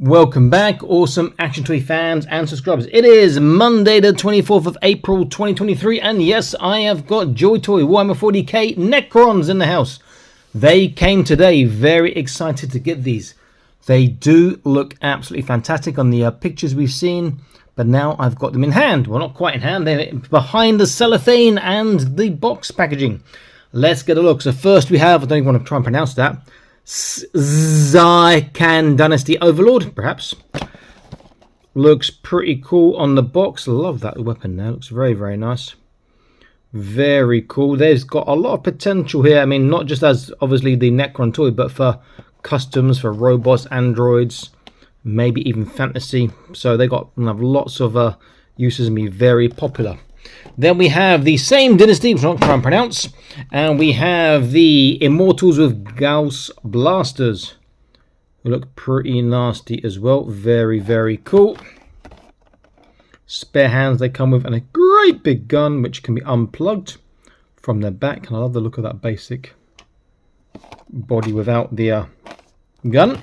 Welcome back, awesome Action Toy fans and subscribers. It is Monday the 24th of April 2023, and yes, I have got JoyToy Warhammer 40k Necrons in the house. They came today, very excited to get these. They do look absolutely fantastic on the pictures we've seen, but now I've got them in hand. Well, not quite in hand, they're behind the cellophane and the box packaging. Let's get a look. So first we have, I don't even want to try and pronounce that, Zykan Dynasty Overlord, perhaps. Looks pretty cool on the box. Love that weapon now. Looks very, very nice. Very cool. There's got a lot of potential here. I mean, not just as obviously the Necron toy, but for customs, for robots, androids, maybe even fantasy. So they got lots of uses and be very popular. Then we have the same dynasty, which I'm not trying to pronounce, and we have the Immortals with Gauss blasters, who look pretty nasty as well. Very, very cool. Spare hands they come with, and a great big gun which can be unplugged from their back. And I love the look of that basic body without the gun.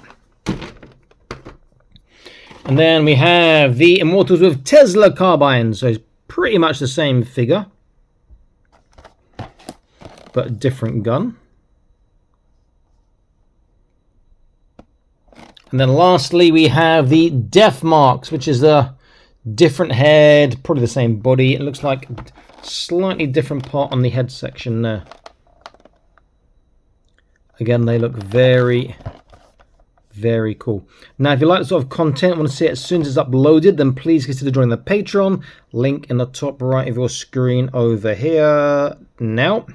And then we have the Immortals with Tesla carbines. So it's pretty much the same figure, but a different gun. And then lastly we have the Death Marks, which is a different head, probably the same body. It looks like a slightly different part on the head section there. Again, they look very, very cool. Now, if you like this sort of content, want to see it as soon as it's uploaded, then please consider joining the Patreon. Link in the top right of your screen over here now.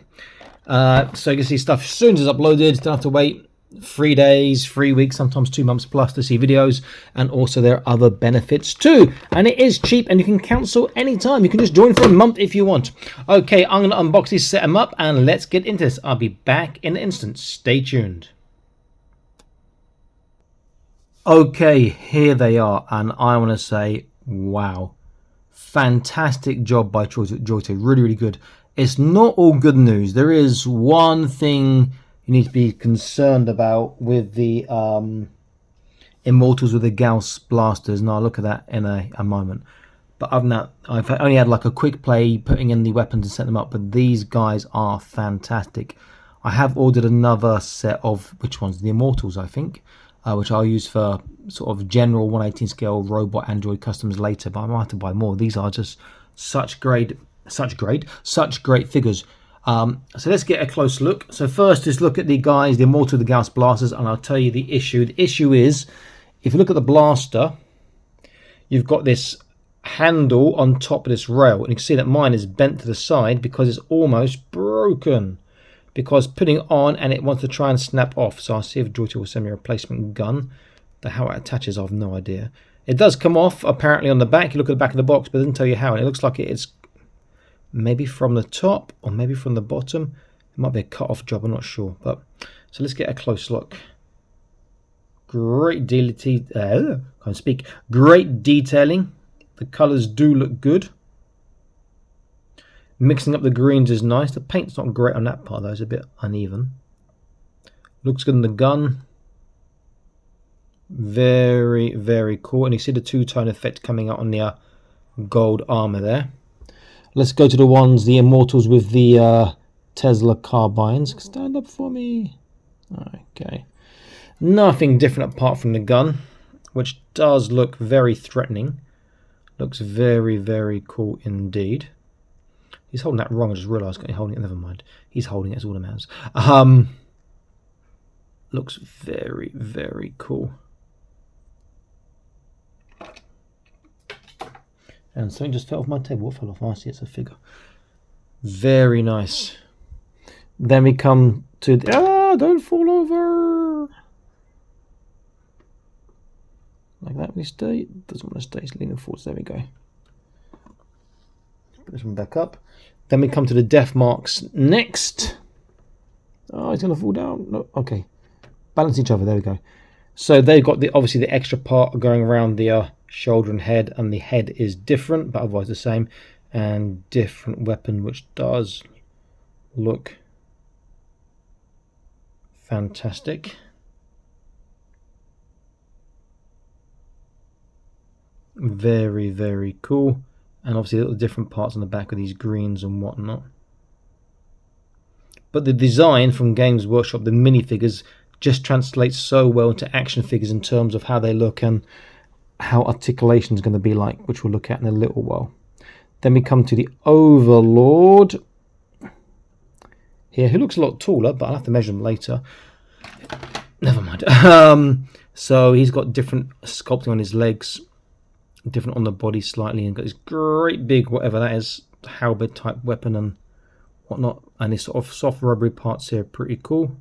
So you can see stuff as soon as it's uploaded. You don't have to wait 3 days, 3 weeks, sometimes 2 months plus to see videos. And also there are other benefits too. And it is cheap and you can cancel anytime. You can just join for a month if you want. Okay, I'm going to unbox these, set them up, and let's get into this. I'll be back in an instant. Stay tuned. Okay, here they are, and I want to say, wow, fantastic job by JoyToy, really, really good. It's not all good news. There is one thing you need to be concerned about with the Immortals with the Gauss blasters, and I'll look at that in a moment. But other than that, I've only had like a quick play putting in the weapons and set them up, but these guys are fantastic. I have ordered another set of, which ones? The Immortals, I think. Which I'll use for sort of general 1/18 scale robot android customs later, but I might have to buy more. These are just such great figures. So let's get a close look. So first, just look at the guys, the Immortal of the Gauss blasters, and I'll tell you the issue. The issue is, if you look at the blaster, you've got this handle on top of this rail, and you can see that mine is bent to the side because it's almost broken. Because putting it on and it wants to try and snap off. So I'll see if JoyToy will send me a replacement gun. But how it attaches, I have no idea. It does come off apparently on the back. You look at the back of the box, but it doesn't tell you how. And it looks like it's maybe from the top or maybe from the bottom. It might be a cut-off job, I'm not sure. But so let's get a close look. Great Great detailing. The colours do look good. Mixing up the greens is nice. The paint's not great on that part though, it's a bit uneven. Looks good in the gun. Very, very cool. And you see the two-tone effect coming out on the gold armor there. Let's go to the ones, the Immortals with the Tesla carbines. Stand up for me. Okay. Nothing different apart from the gun, which does look very threatening. Looks very, very cool indeed. He's holding that wrong. I just realised he's holding it. Never mind. He's holding it. It's all that matters. Looks very, very cool. And something just fell off my table. What fell off? I see it's a figure. Very nice. Then we come to the... don't fall over! Like that we stay. Doesn't want to stay. It's leaning forwards. There we go. Put this one back up. Then we come to the Death Marks next. Oh, it's going to fall down. No, okay. Balance each other. There we go. So they've got obviously the extra part going around the shoulder and head, and the head is different, but otherwise the same, and different weapon, which does look fantastic. Very, very cool. And obviously the different parts on the back of these greens and whatnot. But the design from Games Workshop, the minifigures, just translates so well to action figures in terms of how they look and how articulation is going to be like, which we'll look at in a little while. Then we come to the Overlord here, who looks a lot taller, but I'll have to measure him later. Never mind. So he's got different sculpting on his legs, different on the body slightly, and got this great big, whatever that is, halberd type weapon and whatnot. And his sort of soft rubbery parts here are pretty cool.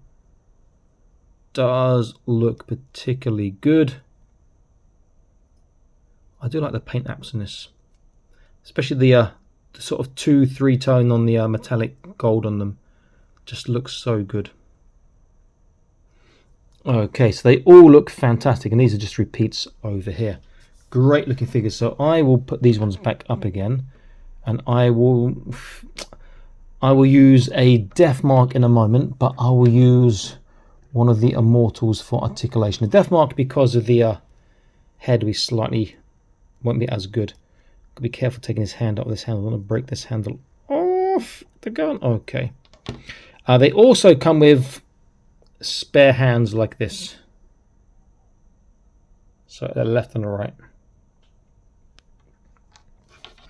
Does look particularly good. I do like the paint apps in this, especially the sort of 2-3 tone on the metallic gold on them. Just looks so good. Okay, so they all look fantastic, and these are just repeats over here. Great looking figures. So I will put these ones back up again, and I will use a death mark in a moment, but I will use one of the Immortals for articulation. The death mark, because of the head, we slightly won't be as good. Got to be careful taking his hand out of this handle. I want to break this handle off the gun. Okay. They also come with spare hands like this. So they're left and right.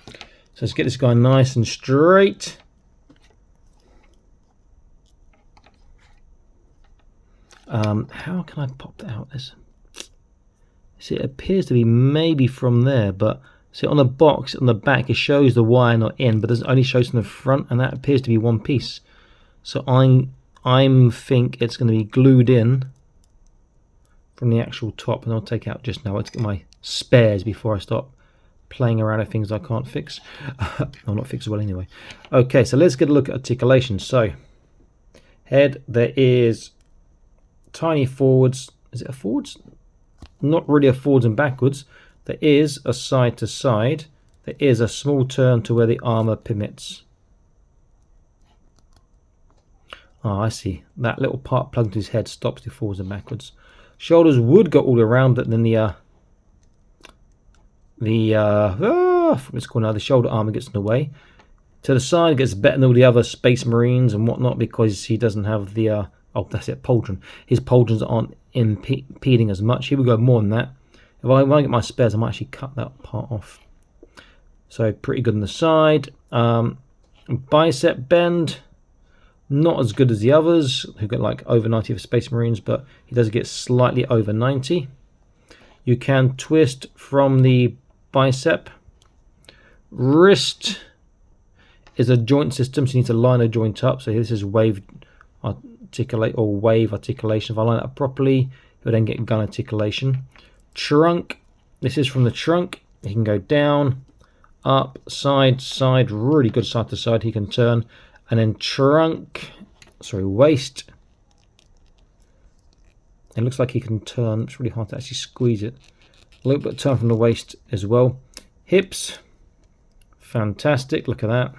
So let's get this guy nice and straight. How can I pop that out? See, it appears to be maybe from there, but see on the box on the back it shows the wire not in, but it only shows from the front, and that appears to be one piece. So I think it's going to be glued in from the actual top, and I'll take out just now. Let's get my spares before I start playing around with things I can't fix. Well, not fixable anyway. Okay, so let's get a look at articulation. So head, there is tiny forwards. Is it a forwards? Not really a forwards and backwards. There is a side to side. There is a small turn to where the armor permits. Oh, I see. That little part plugged into his head stops the forwards and backwards. Shoulders would go all around, but then the shoulder armor gets in the way. To the side gets better than all the other Space Marines and whatnot, because he doesn't have the oh, that's it, pauldron. His pauldrons aren't impeding as much. Here we go, more than that. If I get my spares, I might actually cut that part off. So pretty good on the side. Bicep bend, not as good as the others who get like over 90 for Space Marines, but he does get slightly over 90. You can twist from the bicep. Wrist is a joint system, so you need to line a joint up. So this is wave articulation. If I line it up properly, you'll then get gun articulation. Trunk, this is from the trunk. He can go down, up, side, side, really good side to side. He can turn, and then waist. It looks like he can turn. It's really hard to actually squeeze it. A little bit of turn from the waist as well. Hips, fantastic. Look at that.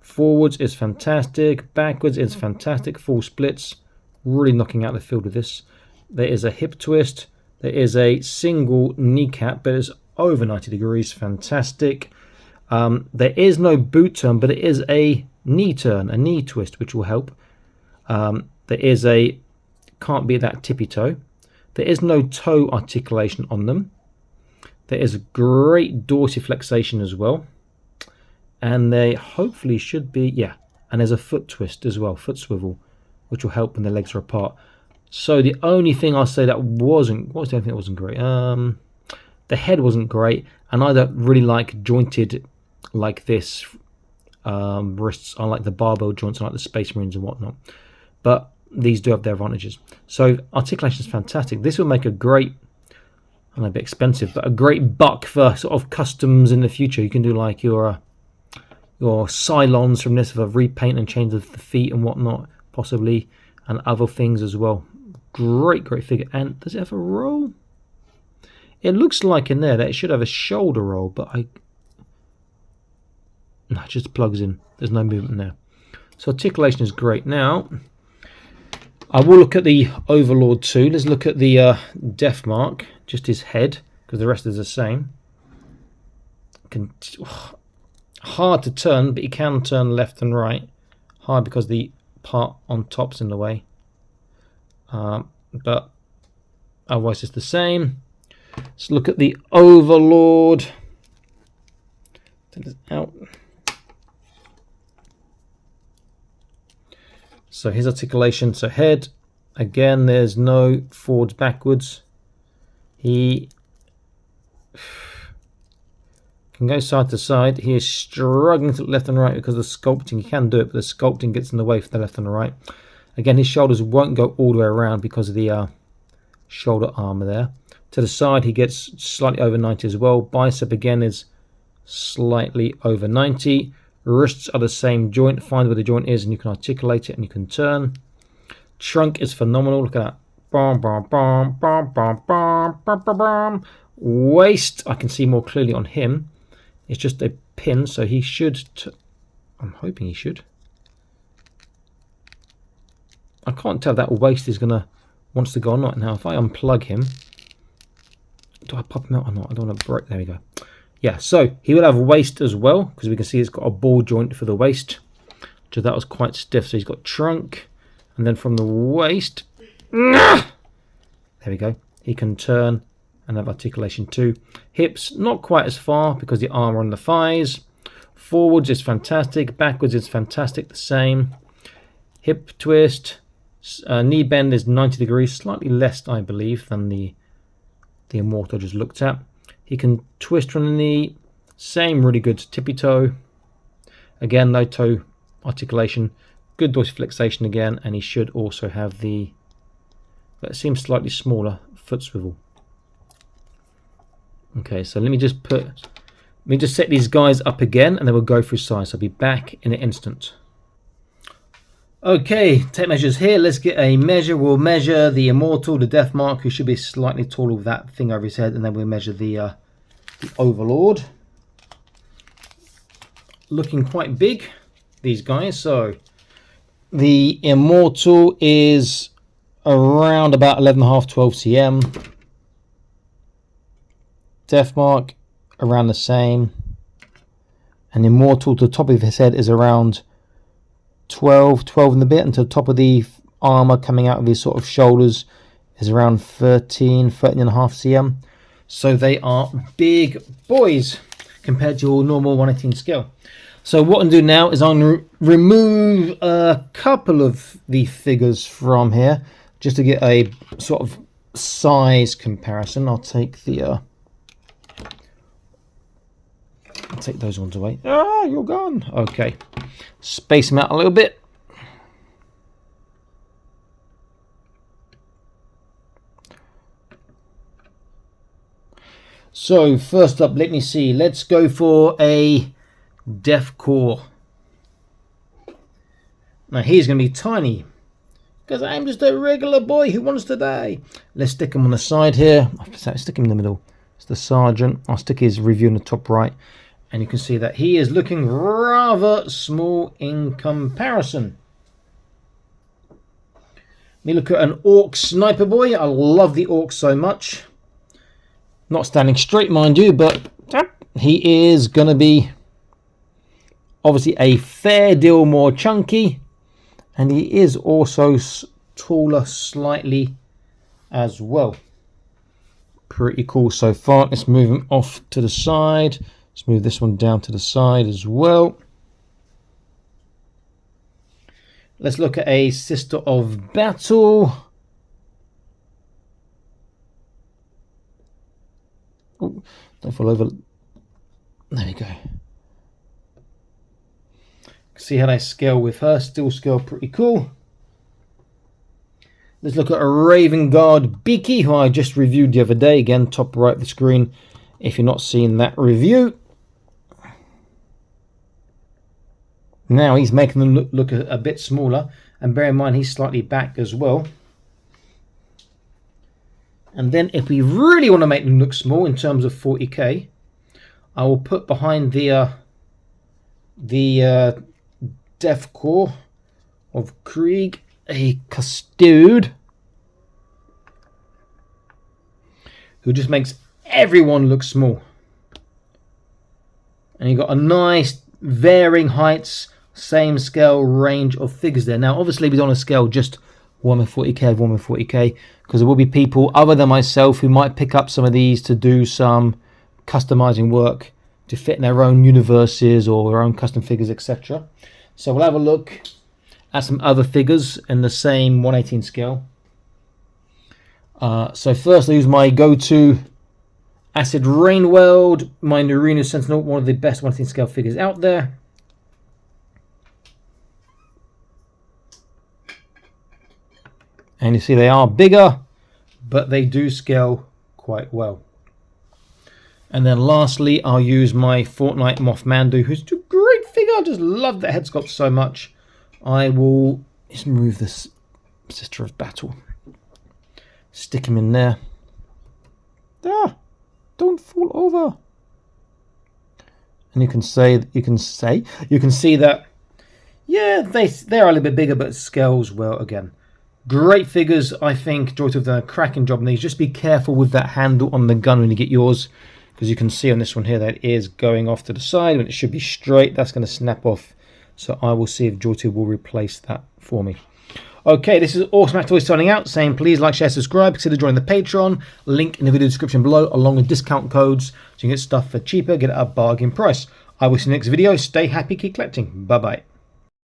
Forwards is fantastic. Backwards is fantastic. Full splits, really knocking out the field with this. There is a hip twist. There is a single kneecap, but it's over 90 degrees. Fantastic. There is no boot turn, but it is a knee turn, a knee twist, which will help. There is a, can't be that tippy toe. There is no toe articulation on them. There is a great dorsiflexation as well. And they hopefully should be, yeah. And there's a foot twist as well, foot swivel, which will help when the legs are apart. So the only thing I'll say that wasn't, what was the only thing that wasn't great? The head wasn't great, and I don't really like jointed like this wrists. I like the barbell joints, I like the Space Marines and whatnot. But these do have their advantages. So articulation is fantastic. This will make a great, I know, a bit expensive, but a great buck for sort of customs in the future. You can do like your Cylons from this for repaint and change the feet and whatnot, possibly, and other things as well. Great figure. And does it have a roll? It looks like in there that it should have a shoulder roll, but no, it just plugs in. There's no movement there. So articulation is great. Now, I will look at the Overlord too. Let's look at the Death Mark, just his head, because the rest is the same. can hard to turn, but he can turn left and right. Hard because the part on top's in the way. But otherwise it's the same. Let's look at the Overlord. Take this out. So his articulation, so head, again there's no forwards backwards. He can go side to side. He is struggling to left and right because of the sculpting. He can do it, but the sculpting gets in the way for the left and the right. Again, his shoulders won't go all the way around because of the shoulder armor there. To the side, he gets slightly over 90 as well. Bicep again is slightly over 90. Wrists are the same joint. Find where the joint is and you can articulate it and you can turn. Trunk is phenomenal. Look at that. Bam, bam, bam, bam, bam, bam, bam, bam, bam. Waist, I can see more clearly on him. It's just a pin, so he should... I'm hoping he should. I can't tell if that waist is gonna wants to go or not. Now, if I unplug him, do I pop him out or not? I don't want to break. There we go. Yeah, so he will have waist as well because we can see it's got a ball joint for the waist. So that was quite stiff. So he's got trunk, and then from the waist, there we go. He can turn and have articulation too. Hips not quite as far because the armor on the thighs. Forwards is fantastic. Backwards is fantastic. The same. Hip twist. Knee bend is 90 degrees, slightly less, I believe, than the Immortal I just looked at. He can twist from the knee, same really good tippy toe. Again, no toe articulation, good dorsiflexation again, and he should also have the, but it seems slightly smaller, foot swivel. Okay, so let me just set these guys up again, and then we'll go through size. I'll be back in an instant. Okay, tape measures here. Let's get a measure. We'll measure the Immortal, the Death Mark, who should be slightly taller with that thing over his head, and then we'll measure the Overlord. Looking quite big, these guys. So the Immortal is around about 11.5, 12 cm. Death Mark around the same. And Immortal to the top of his head is around 12 and a bit, and to the top of the armor coming out of his sort of shoulders is around 13 and a half cm. So they are big boys compared to your normal 1/18 scale. So what I'm going to do now is I'm going to remove a couple of the figures from here just to get a sort of size comparison. I'll take those ones away. Ah, you're gone. Okay. Space them out a little bit. So first up, let me see. Let's go for a Death Core. Now he's going to be tiny because I'm just a regular boy who wants to die. Let's stick him on the side here. Stick him in the middle. It's the Sergeant. I'll stick his review in the top right. And you can see that he is looking rather small in comparison. Let me look at an Orc Sniper Boy. I love the Orc so much. Not standing straight, mind you, but he is going to be obviously a fair deal more chunky. And he is also taller slightly as well. Pretty cool so far. Let's move him off to the side. Let's move this one down to the side as well. Let's look at a Sister of Battle. Oh, don't fall over. There we go. See how they scale with her. Still scale pretty cool. Let's look at a Raven Guard Beaky, who I just reviewed the other day. Again, top right of the screen if you're not seeing that review. Now he's making them look a bit smaller, and bear in mind he's slightly back as well. And then if we really want to make them look small in terms of 40k, I will put behind the Death Core of Krieg a Custode, who just makes everyone look small. And you've got a nice varying heights, same scale range of figures there. Now obviously we don't want to scale just Warhammer 40k of Warhammer 40k, because there will be people other than myself who might pick up some of these to do some customizing work to fit in their own universes or their own custom figures, etc. So we'll have a look at some other figures in the same 1/18 scale. So first I use my go-to Acid Rain World, my Nerina Sentinel, one of the best 1/18 scale figures out there. And you see they are bigger, but they do scale quite well. And then lastly, I'll use my Fortnite Moff Mandu, who's a great figure. I just love that head sculpt so much. I will just remove this Sister of Battle. Stick him in there. Ah, don't fall over. And you can see that, yeah, they are a little bit bigger, but it scales well again. Great figures. I think JoyToy have done a cracking job on these. Just be careful with that handle on the gun when you get yours, because you can see on this one here that it is going off to the side when it should be straight. That's going to snap off. So I will see if JoyToy will replace that for me. Okay, this is Awesome Toys signing out, saying please like, share, subscribe, consider joining the Patreon. Link in the video description below, along with discount codes, so you can get stuff for cheaper, get it at a bargain price. I will see you next video. Stay happy, keep collecting. Bye-bye.